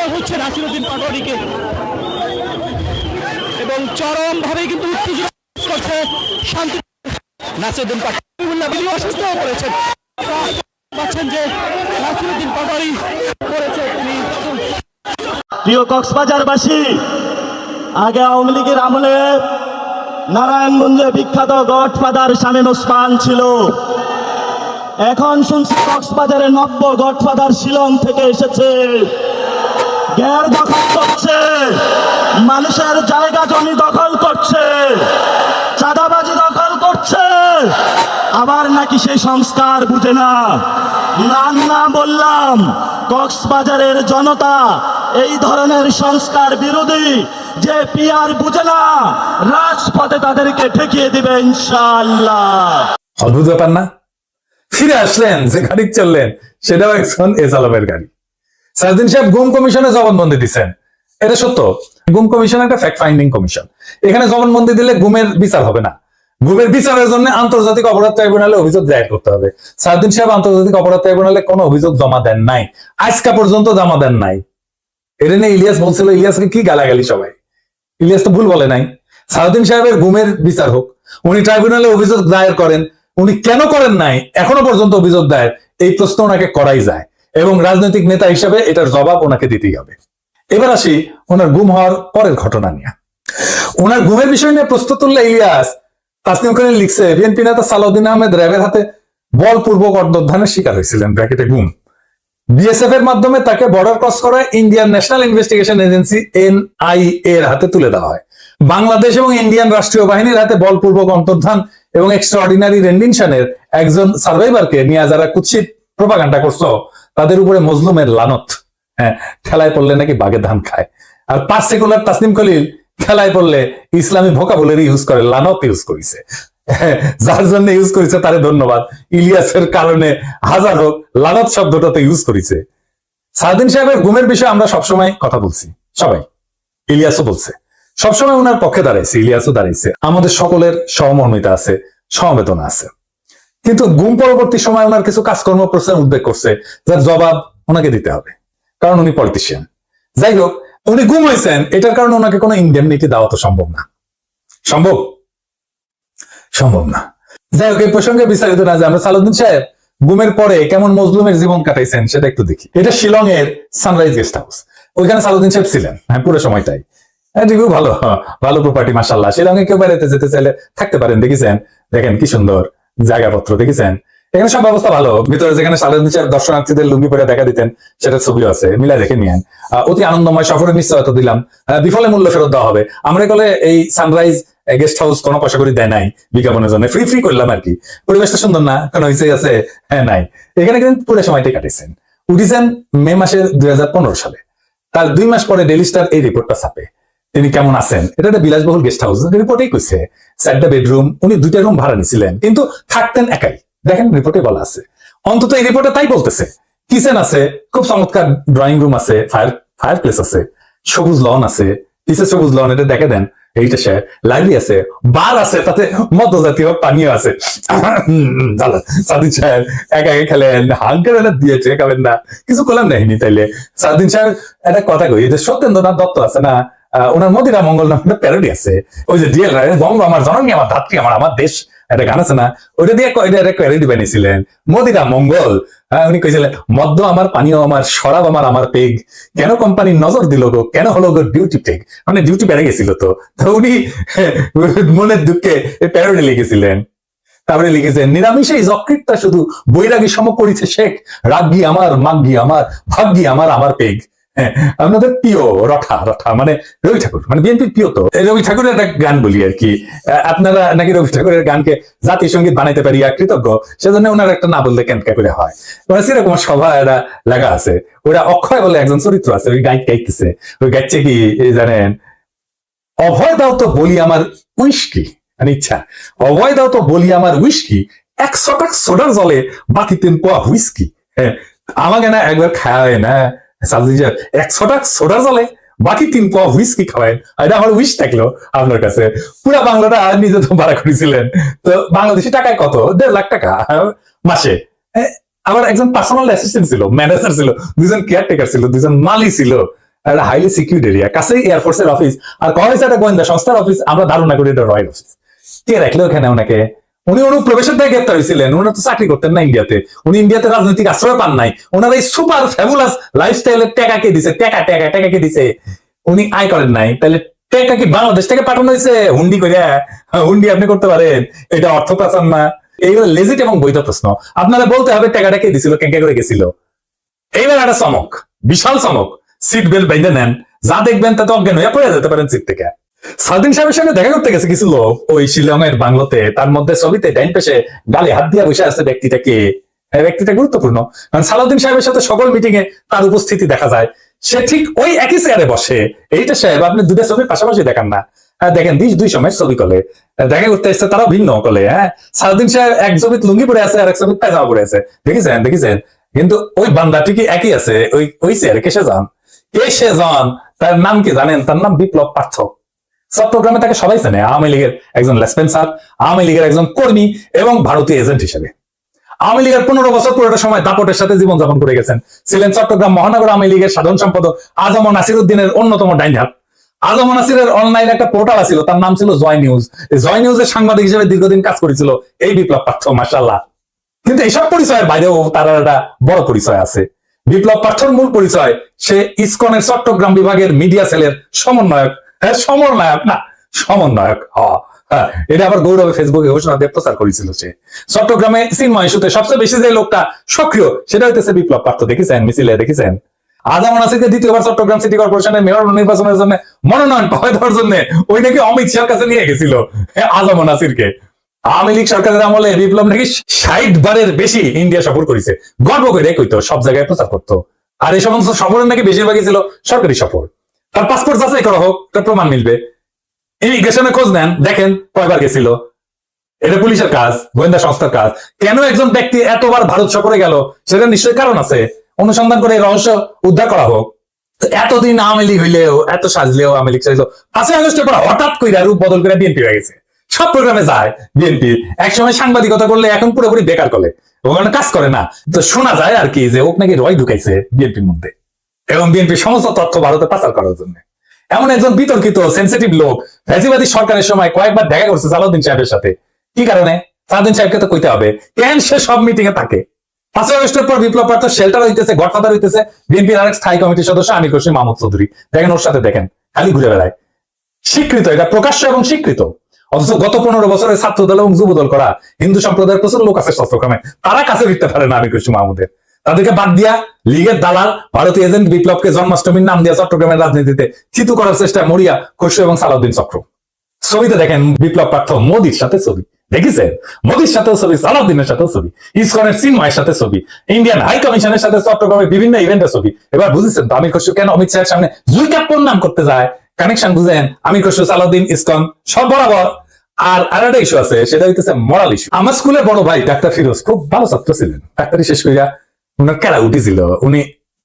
দেওয়া হচ্ছে নাসিরউদ্দিন পাটোয়ারিকে এবং চরম ভাবে কিন্তু উত্তেজনা করছে শান্তি। নাসিরউদ্দিন পাটোয়ারি অসুস্থ হয়ে পড়েছেন, পাচ্ছেন যে নাসিরউদ্দিন পাটোয়ারি করেছে তিনি। প্রিয় কক্সবাজারবাসী, আগে আওয়ামী লীগের আমলে নারায়ণগঞ্জে বিখ্যাত গডফাদার শামীম ওসমান ছিল। এখন শুনছি কক্সবাজারে নব্য গডফাদার শিলং থেকে এসেছে, গ্যার দখল করছে, মানুষের জায়গা জমি দখল করছে, চাঁদাবাজি দখল করছে, আবার নাকি সেই সংস্কার বুঝে না। না বললাম, কক্সবাজারের জনতা এই ধরনের সংস্কার বিরোধী, যে পিয়ার বুঝে না, রাজপথে তাদেরকে ঠেকিয়ে দিবে ইনশাআল্লাহ। অদ্ভুত ব্যাপার না? ফিরে আসলেন, যে গাড়ি চললেন সেটাও একজন এজালামের গাড়ি। সারাদিন সাহেব গুম কমিশনে জবানবন্দি দিচ্ছেন, এটা সত্য। গুম কমিশন একটা ফ্যাক্ট ফাইন্ডিং কমিশন। এখানে জবানবন্দি দিলে গুমের বিচার হবে না, গুমের বিচারের জন্য আন্তর্জাতিক অপরাধ ট্রাইব্যুনালে অভিযোগ দায়ের করতে হবে। সারাদিন সাহেব আন্তর্জাতিক অপরাধ ট্রাইব্যুনালে কোনো অভিযোগ জমা দেন নাই, আজকা পর্যন্ত জমা দেন নাই। এটা নিয়ে ইলিয়াস বলছিল, ইলিয়াসকে কি গালাগালি সবাই। ইলিয়াস তো ভুল বলে নাই। সারাদিন সাহেবের গুমের বিচার হোক, উনি ট্রাইব্যুনালে অভিযোগ দায়ের করেন, উনি কেন করেন নাই এখনো পর্যন্ত অভিযোগ দায়ের, এই প্রশ্ন ওনাকে করাই যায় এবং রাজনৈতিক নেতা হিসাবে এটার জবাব ওনাকে দিতেই হবে। এবার আসি ওনার গুম হওয়ার পরের ঘটনা নিয়ে। ওনার গুমের বিষয় নিয়ে প্রশ্ন তুললে ইলিয়াস তাসনিম খালিল লিখছে, বিএনপি নেতা সালাউদ্দিন আহমেদ র্যাবের হাতে বলপূর্বক অন্তর্ধানের শিকার হয়েছিলেন, ব্র্যাকেটে গুম। বিএসএফ এর মাধ্যমে তাকে বর্ডার ক্রস করায় Indian national investigation agency NIA এর হাতে তুলে দেওয়া হয়। বাংলাদেশ এবং ইন্ডিয়ান রাষ্ট্রীয় বাহিনীর হাতে বলপূর্বক অন্তর্ধান এবং এক্সট্রাঅর্ডিনারি রেন্ডিশনের একজন সার্ভাইভারকে নিয়ে যারা কুৎসিত প্রোপাগান্ডা করছো, তাদের উপরে মজলুমের লানত। হ্যাঁ, খেলায় পড়লে নাকি বাঘের ধান খায়। আর পার্টিকুলার তাসনিম খলিল খেলায় পড়লে ইসলামী ভোকাবুলারি ইউজ করে, লানত ইউজ করেছে। যার জন্য ইউজ করেছে তারে ধন্যবাদ। ইলিয়াসের কারণে হাজার হোক, লানত শব্দটাতে ইউজ করেছে। সারাদিন সাহেবের গুমের বিষয়ে আমরা সবসময় কথা বলছি, সবাই, ইলিয়াসও বলছে, সবসময় ওনার পক্ষে দাঁড়াইছে, ইলিয়াসও দাঁড়াইছে। আমাদের সকলের সহমর্মিতা আছে, সমবেদনা আছে। কিন্তু গুম পরবর্তী সময় ওনার কিছু কাজকর্ম প্রশ্নের উদ্বেগ করছে, যার জবাব ওনাকে দিতে হবে, কারণ উনি পলিটিশিয়ান। যাই হোক, উনি গুম হয়েছেন, এটার কারণে ওনাকে কোনো ইনডেমনিটি দেওয়া তো সম্ভব না। সম্ভব না। যাই হোক, এই প্রসঙ্গে বিস্তারিত না যে আমরা সালাউদ্দিন সাহেব গুমের পরে কেমন মজলুমের জীবন কাটাইছেন সেটা একটু দেখি। এটা শিলং এর সানরাইজ গেস্ট হাউস, ওইখানে সালাউদ্দিন সাহেব ছিলেন পুরো সময়টাই। খুব ভালো ভালো প্রপার্টি, মাশাআল্লাহ। শিলং এ কেউ বেড়াতে যেতে চাইলে থাকতে পারেন, দেখেছেন? দেখেন কি সুন্দর জায়গাপত্র, দেখেছেন? এখানে সব ব্যবস্থা ভালো। ভিতরে যেখানে সালাউদ্দিন সাহেব দর্শনার্থীদের লুঙ্গি পরে দেখা দিতেন, সেটা ছবিও আছে, মিলা দেখে নিয়েন। অতি আনন্দময় সফরের নিশ্চয়তা দিলাম, বিফলে মূল্য ফেরত দেওয়া হবে। আমরা বলে এই সানরাইজ গেস্ট হাউস কোনো পয়সা করে দেয় নাই, বিজ্ঞাপনের জন্য ফ্রি করলাম আর কি। পরিবেশটা সুন্দর না? কোনো হয়েছে আছে? হ্যাঁ, নাই। এখানে কিন্তু পুরো সময়টাই কাটিয়েছেন। উঠেছেন মে মাসের 2015 সালে। তার 2 মাস পরে ডেইলি স্টার এই রিপোর্টটা ছাপে, তিনি কেমন আছেন। এটা একটা বিলাসবহুল গেস্ট হাউস, রিপোর্টেই কইছে 4টা বেডরুম, উনি 2টা রুম ভাড়া নিছিলেন, কিন্তু থাকতেন একাই। দেখেন রিপোর্টে বলা আছে, অন্তত এই রিপোর্টে তাই বলতেছে। কিচেন আছে, খুব চমৎকার ড্রয়িং রুম আছে, ফায়ার প্লেস আছে, সবুজ লন আছে, পিছে সবুজ লন, এটা দেখে দেন। এইটা সে লাইব্রেরি আছে, বার আছে, তাতে মদ্য জাতীয় পানীয় আছে। সাদিন সাহেব একা খেলেন, হাঙ্কের দিয়েছে, খাবেন না, কিছু করলাম নেয়নি। তাইলে সাদিন সাহেব একটা কথা কই, যে সত্যেন্দ্রনাথ দত্ত আছে না, ওনার মদিরা মঙ্গল নামে একটা প্যারোডি আছে, ওই যে ডিএল বঙ্গ আমার জননী, আমার ধাত্রী, আমার দেশ, একটা গান আছে না, ওইটা দিয়ে প্যারোডি বানিয়েছিলেন, মদিরা মঙ্গল। উনি কইছিলেন, মদ্য আমার, পানীয় আমার, শরাব আমার, আমার পেগ, কেন কোম্পানি নজর দিল গো, কেন হলো গো ডিউটি পেগ, মানে ডিউটি বেড়ে গেছিল। তো উনি মনের দুঃখে প্যারোডি লিখেছিলেন। তারপরে লিখেছেন, নিরামিষে যকৃতটা শুধু বৈরাগী সম করিছে শেখ, রাগী আমার, মাগ্গী আমার, ভাগ্যী আমার, আমার পেগ। হ্যাঁ, আপনাদের প্রিয় রঠা মানে রবি ঠাকুর, মানে বিএনপির প্রিয়। তো রবি ঠাকুরের একটা গান বলি আর কি, আপনারা নাকি রবি ঠাকুরের গানকে জাতীয় সঙ্গীত বানাইতে পারি কৃতজ্ঞ, সেজন্য ওনার একটা না বললে কেন করে হয়। ওরা সেরকম সভা এরা লেখা আছে, ওরা অক্ষয় বলে একজন চরিত্র আছে, ওই গাইতেছে, ওই গাইছে কি জানেন, অভয় দাও তো বলি আমার উইস্কি, মানে ইচ্ছা, অভয় দাও তো বলি আমার উইস্কি, 100 টাকা সোডার জলে বাকি 3 পোয়া হুইস্কি। হ্যাঁ, আমাকে না একবার খাওয়ায় না 100 টাকা সোডার জলে বাকি 3 পোয়া হুইস্কি খাওয়ায়, এটা আমার উইশ থাকলো আপনার কাছে। পুরা বাংলাটা নিজে তো ভাড়া করেছিলেন, তো বাংলাদেশি টাকায় কত, 1.5 লাখ টাকা মাসে। আমার একজন পার্সোনাল অ্যাসিস্ট্যান্ট ছিল, ম্যানেজার ছিল, 2জন কেয়ারটেকার ছিল, 2জন মালি ছিল, একটা হাইলি সিকিউর এরিয়া, কাছেই এয়ারফোর্সের অফিস, আর কয়েছে একটা গোয়েন্দা সংস্থার অফিস। আমরা ধারণা করি এটা রয়্যাল অফিস। কে রাখলো ওখানে ওনাকে? উনি অনুপ্রবেশের দায় গ্রেপ্তার হয়েছিলেন। উনি তো চাকরি করতেন না ইন্ডিয়াতে, উনি ইন্ডিয়াতে রাজনৈতিক আশ্রয় পান নাই। ওনার এই সুপার ফ্যাবুলাস লাইফস্টাইলের টাকা কে দিছে? টাকা কে দিছে? উনি আয় করেন নাই, তাহলে টাকা কি বাংলাদেশ থেকে পাঠানো হয়েছে হুন্ডি করিয়া? হুন্ডি আপনি করতে পারেন, এটা অর্থ পাচার না? এইগুলো লেজিট এবং বৈধ প্রশ্ন। আপনারা বলতে হবে টাকাটা কে দিছিল, কে করে গেছিল। এইবার একটা চমক, বিশাল চমক। সিট বেল্ট বেঁধে নেন, যা দেখবেন তাতে অজ্ঞান হয়ে পড়ে যেতে পারেন সিট থেকে। সালদিন সাহেবের সঙ্গে দেখা করতে গেছে কিছু লোক ওই শিলংয়ের বাংলোতে। তার মধ্যে ছবিতে ডাইন পেশে গালে হাত দিয়ে বসে আছে ব্যক্তিটাকে। ব্যক্তিটা গুরুত্বপূর্ণ, কারণ সালাউদ্দিন সাহেবের সাথে সকল মিটিং এ তার উপস্থিতি দেখা যায়। সে ঠিক ওই একই চেয়ারে বসে। এইটা সাহেব আপনি দুটা ছবির পাশাপাশি দেখান না। দেখেন দুই সময়ের ছবি কলে দেখা করতে এসছে, তারাও ভিন্ন কলে। হ্যাঁ, সালাউদ্দিন সাহেব এক ছবিত লুঙ্গি পরে আছে আর এক ছবিত পায়জামা পরে আছে, দেখেছেন। কিন্তু ওই বান্দাটি কি একই আছে ওই চেয়ারে? কেসে যান, তার নাম কি জানেন? তার নাম বিপ্লব পার্থ। চট্টগ্রামে তাকে সবাই জানে আওয়ামী লীগের একজন লেসপেন্সার, আওয়ামী লীগের একজন কর্মী এবং ভারতীয় এজেন্ট হিসেবে। আওয়ামী লীগের 15 বছর পুরোটা সময় দাপটের সাথে জীবনযাপন করে গেছেন। ছিলেন চট্টগ্রাম মহানগর আওয়ামী লীগের সাধারণ সম্পাদক, আজম নাসির উদ্দিনের অন্যতম ডাইন হাত। আজম নাসিরের অনলাইন একটা পোর্টাল ছিল, তার নাম ছিল জয় নিউজ। জয় নিউজের সাংবাদিক হিসেবে দীর্ঘদিন কাজ করেছিল এই বিপ্লব পার্থ, মাশাআল্লাহ। কিন্তু এইসব পরিচয়ের বাইরেও তার একটা বড় পরিচয় আছে। বিপ্লব পার্থর মূল পরিচয়, সে ইসকনের চট্টগ্রাম বিভাগের মিডিয়া সেলের সমন্বয়ক। হ্যাঁ, সমন্বয়ক। এটা আবার গৌরবে ফেসবুকে ঘোষণা দিয়ে প্রচার করেছিল সে। চট্টগ্রামে চিন্ময় ইস্যুতে সবচেয়ে বেশি যে লোকটা সক্রিয়, সেটা হইতেছে বিপ্লব পার্থ। দেখেছেন মিছিলে, দেখেছেন আজম নাসিরকে দ্বিতীয়বার চট্টগ্রাম সিটি কর্পোরেশনের মেয়র নির্বাচনের জন্য মনোনয়ন পাওয়া দেওয়ার জন্য ওই নাকি অমিত শাহর কাছে নিয়ে গেছিল আজম নাসিরকে। আওয়ামী লীগ সরকারের আমলে বিপ্লব নাকি 60 বারের বেশি ইন্ডিয়া সফর করেছে। গর্ব করে কইতো, সব জায়গায় প্রচার করতো। আর এই সমস্ত সফরের নাকি বেশিরভাগই ছিল সরকারি সফর। তার পাসপোর্ট যাচাই করা হোক, তার প্রমাণ মিলবে। ইমিগ্রেশনে খোঁজ নেন, দেখেন কয়বার গেছিল। এটা পুলিশের কাজ, গোয়েন্দা সংস্থার কাজ। কেন একজন ব্যক্তি এতবার ভারত সফরে গেল, সেটা নিশ্চয়ই কারণ আছে। অনুসন্ধান করে রহস্য উদ্ধার করা হোক। এতদিন আওয়ামী লীগ হইলেও, এত সাজলেও আওয়ামী লীগ সাজলেও 5ই আগস্টের পর হঠাৎ করে রূপ বদল করে বিএনপি হয়ে গেছে। সব প্রোগ্রামে যায় বিএনপি। একসময় সাংবাদিকতা করলে এখন পুরোপুরি বেকার করে, ওখানে কাজ করে না। তো শোনা যায় আর কি যে ওক নাকি রয় ঢুকাইছে বিএনপির মধ্যে, এবং বিএনপির সমস্ত তথ্য ভারতে পাচার করার জন্য। এমন একজন বিতর্কিত সেন্সিটিভ লোক ফ্যাসিবাদী সরকারের সময় কয়েকবার দেখা করছে সালাউদ্দিন সাহেবের সাথে। কি কারণে? সালাউদ্দিন সাহেবকে তো কইতে হবে কেন সে সব মিটিং এ থাকে। 5ই আগস্টের পর বিপ্লব পার্থ শেল্টার হইতেছে, গডফাদার হইতেছে বিএনপির আরেক স্থায়ী কমিটির সদস্য আমির খসরু মাহমুদ চৌধুরী। দেখেন ওর সাথে, দেখেন খালি ঘুরে বেড়ায়। স্বীকৃত, এটা প্রকাশ্য এবং স্বীকৃত। অথচ গত 15 বছরের ছাত্র দল এবং যুব দল করা হিন্দু সম্প্রদায়ের প্রচুর লোক আছে চট্টগ্রামে, তারা কাছে ফিরতে পারে না আমির খসরু মাহমুদের। তাদেরকে বাদ দিয়া লীগের দালাল ভারতীয় এজেন্ট বিপ্লবকে জন্মাষ্টমীর নাম দিয়া চট্টগ্রামের রাজনীতিতে চিতু করার চেষ্টা মরিয়া খসরু এবং সালাউদ্দিন চক্র। ছবিতে দেখেন বিপ্লব পার্থ মোদির সাথে ছবি, দেখেছেন? মোদির সাথেও ছবি, সালাউদ্দিনের সাথেও ছবি, ইসকনের চিন্ময়ের সাথে ছবি, ইন্ডিয়ান হাই কমিশনের সাথে চট্টগ্রামের বিভিন্ন ইভেন্টের ছবি। এবার বুঝেছেন তো আমির খসরু কেন অমিত শাহের সামনে জুইকাপ্পর নাম করতে যায়? কানেকশন বুঝেন? আমির খসরু, সালাউদ্দিন, ইসকন সব বরাবর। আর আরেকটা ইস্যু আছে, সেটা হইতেছে মরাল ইস্যু। আমার স্কুলের বড় ভাই ডাক্তার ফিরোজ খুব ভালো ছাত্র ছিলেন। ডাক্তারি শেষ করিয়া উনার কেরা উঠেছিল, উনি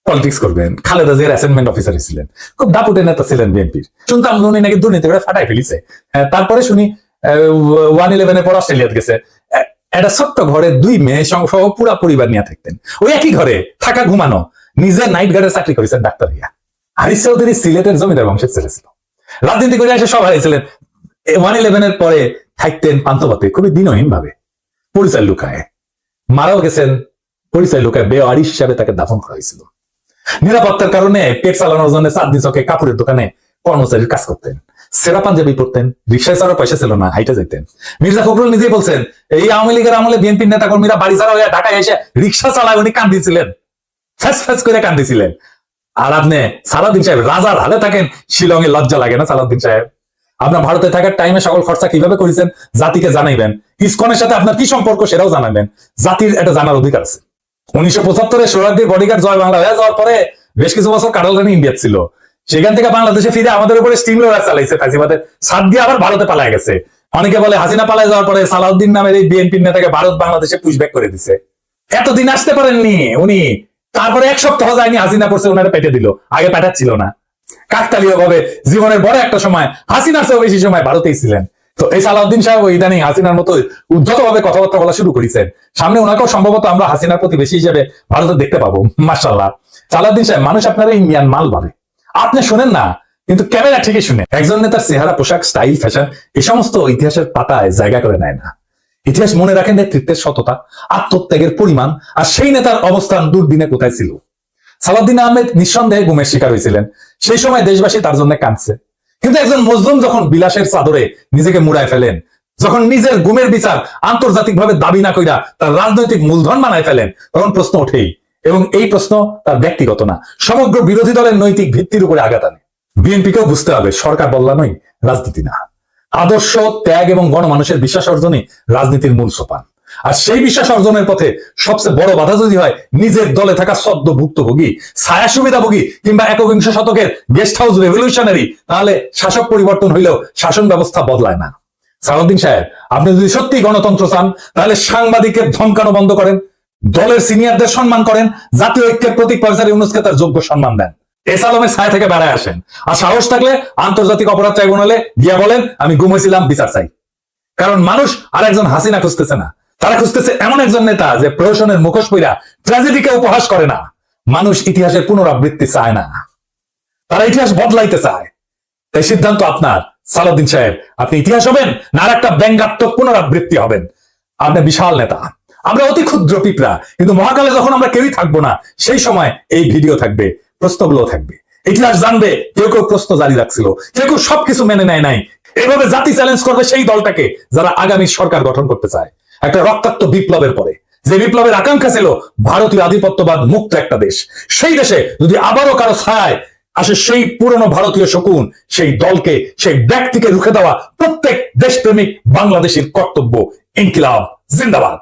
পলিটিক্স করবেন। খালেদা জিয়ার অ্যাসাইনমেন্ট অফিসার ছিলেন, খুব দাপুটে নেতা ছিলেন বিএনপির। শুনতাম উনি নাকি দুর্নীতি করে ফাটাই ফেলিছে। তারপরে শুনি 111-এর পর অস্ট্রেলিয়াতে গেছে। একটা ছোট্ট ঘরে 2 মেয়ে সহ পুরা পরিবার নিয়ে থাকতেন। ওই একই ঘরে থাকা, ঘুমানো। নিজে নাইট গার্ডের চাকরি করেছেন ডাক্তার হইয়া। হারিস চৌধুরী সিলেটের জমিদার বংশের ছেলে ছিল। রাজনীতি করে এসে সব হারিয়েছিলেন। 111-এর পরে থাকতেন পান্তপথে, খুবই দিনহীন ভাবে, পরিচয় লুকায়। মারাও গেছেন পরিচয় লুকায়, বেওয়ারিশ হিসাবে তাকে দাফন করা হয়েছিল। নিরাপত্তার কারণে পেট চালানোর জন্য চাঁদনি চকে কাপড়ের দোকানে কর্মচারীর কাজ করতেন। সেরা পাঞ্জাবি পড়তেন, রিক্সায় ছাড়ার পয়সা ছিল না, হাইটে যেতেন। মির্জা ফখরুল নিজেই বলছেন এই আওয়ামী লীগের আমলে বিএনপির নেতা কর্মীরা বাড়ি ছাড়া হয়ে ঢাকায় এসে রিক্সা চালায় উনি কান্দিছিলেন, ফ্যাস করে কান্দিছিলেন। আর আপনি সালাউদ্দিন সাহেব রাজার হালে থাকেন, শিলংয়ে লজ্জা লাগে না? সালাউদ্দিন সাহেব, আপনার ভারতে থাকার টাইমে সকল খরচা কিভাবে করেছেন জাতিকে জানাইবেন। ইসকনের সাথে আপনার কি সম্পর্ক সেটাও জানাবেন। জাতির এটা জানার অধিকার আছে। 1975-এ সোহরাওয়ার্দীর বডিগার্ড জয় বাংলা হয়ে যাওয়ার পরে বেশ কিছু বছর কাটালরানি ইন্ডিয়া ছিল। সেখান থেকে বাংলাদেশে ফিরে আমাদের উপরে স্টিম লোডার চালাইছে, ফাঁসিবাদের সাথ দিয়ে আবার ভারতে পালায় গেছে। অনেকে বলে হাসিনা পালায় যাওয়ার পরে সালাউদ্দিন নামের এই বিএনপির নেতাকে ভারত বাংলাদেশে পুশব্যাক করে দিছে। এতদিন আসতে পারেননি উনি, তারপরে 1 সপ্তাহ যায়নি হাসিনা পড়ছে ওনারা পেটে দিল, আগে পাঠাচ্ছিল না। কাকতালীয় ভাবে জীবনের বড় একটা সময় হাসিনার চেয়েও বেশি সময় ভারতেই ছিলেন। তো এই সালাউদ্দিন সাহেব ইদানিং হাসিনার মতো উদ্ধত ভাবে কথাবার্তা বলা শুরু করেছেন। সামনে ওনাকেও সম্ভবত আমরা হাসিনার প্রতিবেশী হিসেবে ভারতে দেখতে পাবো। মাশাআল্লাহ। সালাউদ্দিন সাহেব, মানুষ আপনারা ইন্ডিয়ান মাল ভাবে, আপনি শোনেন না, কিন্তু ক্যামেরা ঠিকই শুনে। একজন নেতার চেহারা, পোশাক, স্টাইল, ফ্যাশন এই সমস্ত ইতিহাসের পাতায় জায়গা করে নেয় না। ইতিহাস মনে রাখেন নেতৃত্বের সততা, আত্মত্যাগের পরিমাণ, আর সেই নেতার অবস্থান দুর্দিনে কোথায় ছিল। সালাউদ্দিন আহমেদ নিঃসন্দেহে গুমের শিকার হয়েছিলেন। সেই সময় দেশবাসী তার জন্য কাঁদছে। কিন্তু একজন মজলুম যখন বিলাসের চাদরে নিজেকে মুড়ায় ফেলেন, যখন নিজের গুমের বিচার আন্তর্জাতিকভাবে দাবি না কইরা তার রাজনৈতিক মূলধন বানায় ফেলেন, তখন প্রশ্ন ওঠেই। এবং এই প্রশ্ন তার ব্যক্তিগত না, সমগ্র বিরোধী দলের নৈতিক ভিত্তির উপরে আঘাত আনে। বিএনপিকেও বুঝতে হবে সরকার বদলানোই রাজনীতি না, আদর্শ, ত্যাগ এবং গণমানুষের বিশ্বাস অর্জনই রাজনীতির মূল সোপান। আর সেই বিশ্বাস অর্জনের পথে সবচেয়ে বড় বাধা যদি হয় নিজের দলে থাকা সদ্য ভুক্তভোগী, ছায়া সুবিধাভোগী কিংবা একবিংশ শতকের গেস্ট হাউস রেভলিউশনারি, তাহলে শাসক পরিবর্তন হইলেও শাসন ব্যবস্থা বদলায় না। সালাউদ্দিন সাহেব, আপনি যদি সত্যি গণতন্ত্র চান, তাহলে সাংবাদিকের ধমকানো বন্ধ করেন, দলের সিনিয়রদের সম্মান করেন, জাতীয় ঐক্যের প্রতীক প্রফেসর ইউনূসকে তার যোগ্য সম্মান দেন, এস আলমের ছায়া থেকে বেড়ায় আসেন। আর সাহস থাকলে আন্তর্জাতিক অপরাধ ট্রাইব্যুনালে গিয়া বলেন আমি গুম হয়েছিলাম, বিচার চাই। কারণ মানুষ আর একজন হাসিনা খুঁজতেছে না, তারা খুঁজতেছে এমন একজন নেতা যে প্রহসনের মুখোশ পইরা ট্র্যাজেডিকে উপহাস করে না। মানুষ ইতিহাসের পুনরাবৃত্তি চায় না, তারা ইতিহাস বদলাইতে চায়। তাই সিদ্ধান্ত আপনার সালাউদ্দিন সাহেব, আপনি ইতিহাস হবেন না আর একটা ব্যঙ্গাত্মক পুনরাবৃত্তি হবেন। আপনি বিশাল নেতা, আমরা অতি ক্ষুদ্র পিঁপড়া, কিন্তু মহাকালে যখন আমরা কেউই থাকবো না, সেই সময় এই ভিডিও থাকবে, প্রশ্নগুলো থাকবে, ইতিহাস জানবে। কেউ কেউ প্রশ্ন জারি রাখছিল, কেউ কেউ সবকিছু মেনে নেয় নাই। এভাবে জাতি চ্যালেঞ্জ করবে সেই দলটাকে যারা আগামী সরকার গঠন করতে চায় একটা রক্তাক্ত বিপ্লবের পরে। যে বিপ্লবের আকাঙ্ক্ষা ছিল ভারতীয় আধিপত্যবাদ মুক্ত একটা দেশ, সেই দেশে যদি আবারও কারো ছায় আসে সেই পুরনো ভারতীয় শকুন, সেই দলকে, সেই ব্যক্তিকে রুখে দেওয়া প্রত্যেক দেশপ্রেমিক বাংলাদেশের কর্তব্য। ইনকিলাব জিন্দাবাদ।